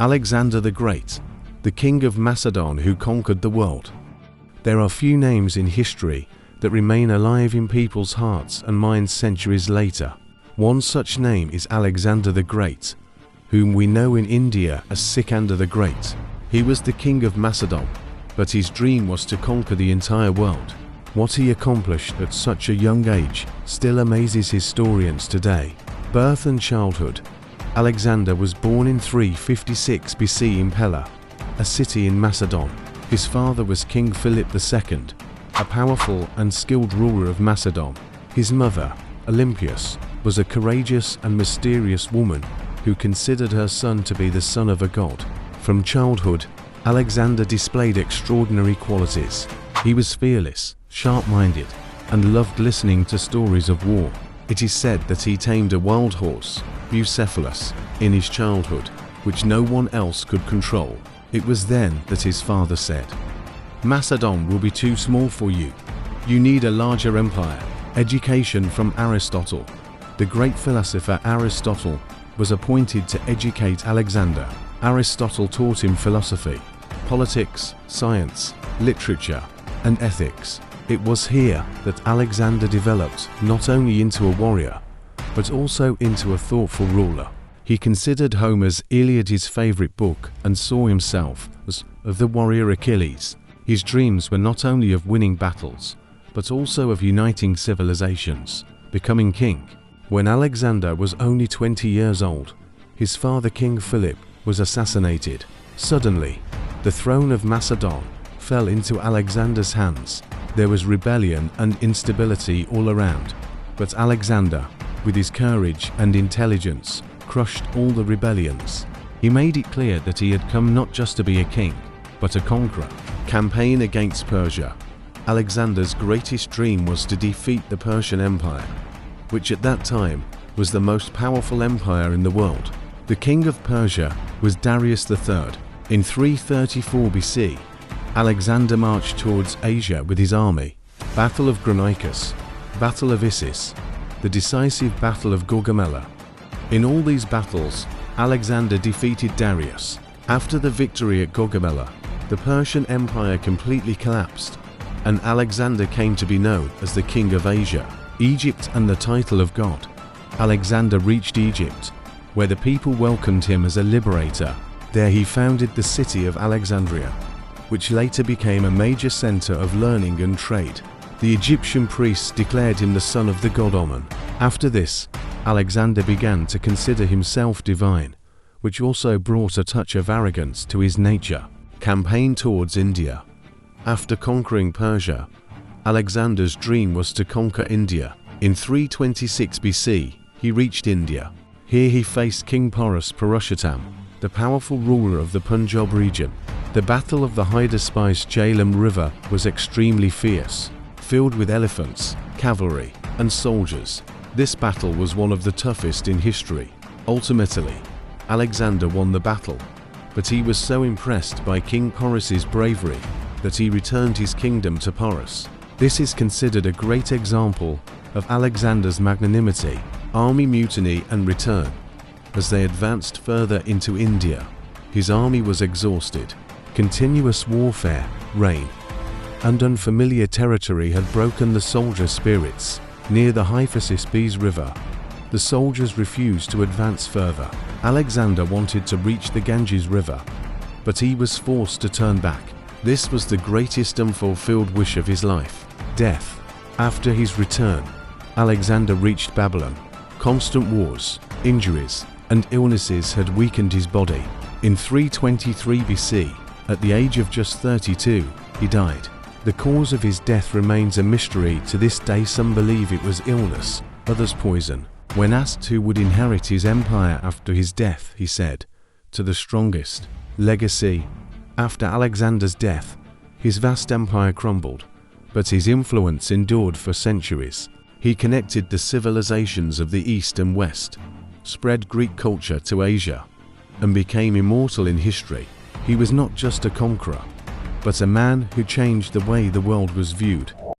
Alexander the Great, the king of Macedon who conquered the world. There are few names in history that remain alive in people's hearts and minds centuries later. One such name is Alexander the Great, whom we know in India as Sikander the Great. He was the king of Macedon, but his dream was to conquer the entire world. What he accomplished at such a young age still amazes historians today. Birth and childhood. Alexander was born in 356 BC in Pella, a city in Macedon. His father was King Philip II, a powerful and skilled ruler of Macedon. His mother, Olympias, was a courageous and mysterious woman who considered her son to be the son of a god. From childhood, Alexander displayed extraordinary qualities. He was fearless, sharp-minded, and loved listening to stories of war. It is said that he tamed a wild horse, Bucephalus, in his childhood, which no one else could control. It was then that his father said, "Macedon will be too small for you. You need a larger empire." Education from Aristotle. The great philosopher Aristotle was appointed to educate Alexander. Aristotle taught him philosophy, politics, science, literature, and ethics. It was here that Alexander developed not only into a warrior, but also into a thoughtful ruler. He considered Homer's Iliad his favorite book and saw himself as of the warrior Achilles. His dreams were not only of winning battles, but also of uniting civilizations, becoming king. When Alexander was only 20 years old, his father King Philip was assassinated. Suddenly, the throne of Macedon fell into Alexander's hands. There was rebellion and instability all around, but Alexander, with his courage and intelligence, crushed all the rebellions. He made it clear that he had come not just to be a king, but a conqueror. Campaign against Persia. Alexander's greatest dream was to defeat the Persian Empire, which at that time was the most powerful empire in the world. The king of Persia was Darius III. In 334 BC, Alexander marched towards Asia with his army. Battle of Granicus, Battle of Issus, the decisive Battle of Gaugamela. In all these battles, Alexander defeated Darius. After the victory at Gaugamela, the Persian Empire completely collapsed, and Alexander came to be known as the King of Asia, Egypt, and the title of God. Alexander reached Egypt, where the people welcomed him as a liberator. There he founded the city of Alexandria, which later became a major center of learning and trade. The Egyptian priests declared him the son of the god Amun. After this, Alexander began to consider himself divine, which also brought a touch of arrogance to his nature. Campaign towards India. After conquering Persia, Alexander's dream was to conquer India. In 326 BC, he reached India. Here he faced King Porus Purushottam, the powerful ruler of the Punjab region. The battle of the high-despised Jhelum River was extremely fierce, filled with elephants, cavalry, and soldiers. This battle was one of the toughest in history. Ultimately, Alexander won the battle, but he was so impressed by King Porus's bravery that he returned his kingdom to Porus. This is considered a great example of Alexander's magnanimity, army mutiny, and return. As they advanced further into India, his army was exhausted. Continuous warfare, rain, and unfamiliar territory had broken the soldiers' spirits. Near the Hyphasis River, the soldiers refused to advance further. Alexander wanted to reach the Ganges River, but he was forced to turn back. This was the greatest unfulfilled wish of his life, death. After his return, Alexander reached Babylon. Constant wars, injuries, and illnesses had weakened his body. In 323 BC, at the age of just 32, he died. The cause of his death remains a mystery to this day. Some believe it was illness, others poison. When asked who would inherit his empire after his death, he said, "To the strongest." Legacy. After Alexander's death, his vast empire crumbled, but his influence endured for centuries. He connected the civilizations of the East and West, spread Greek culture to Asia, and became immortal in history. He was not just a conqueror, but a man who changed the way the world was viewed.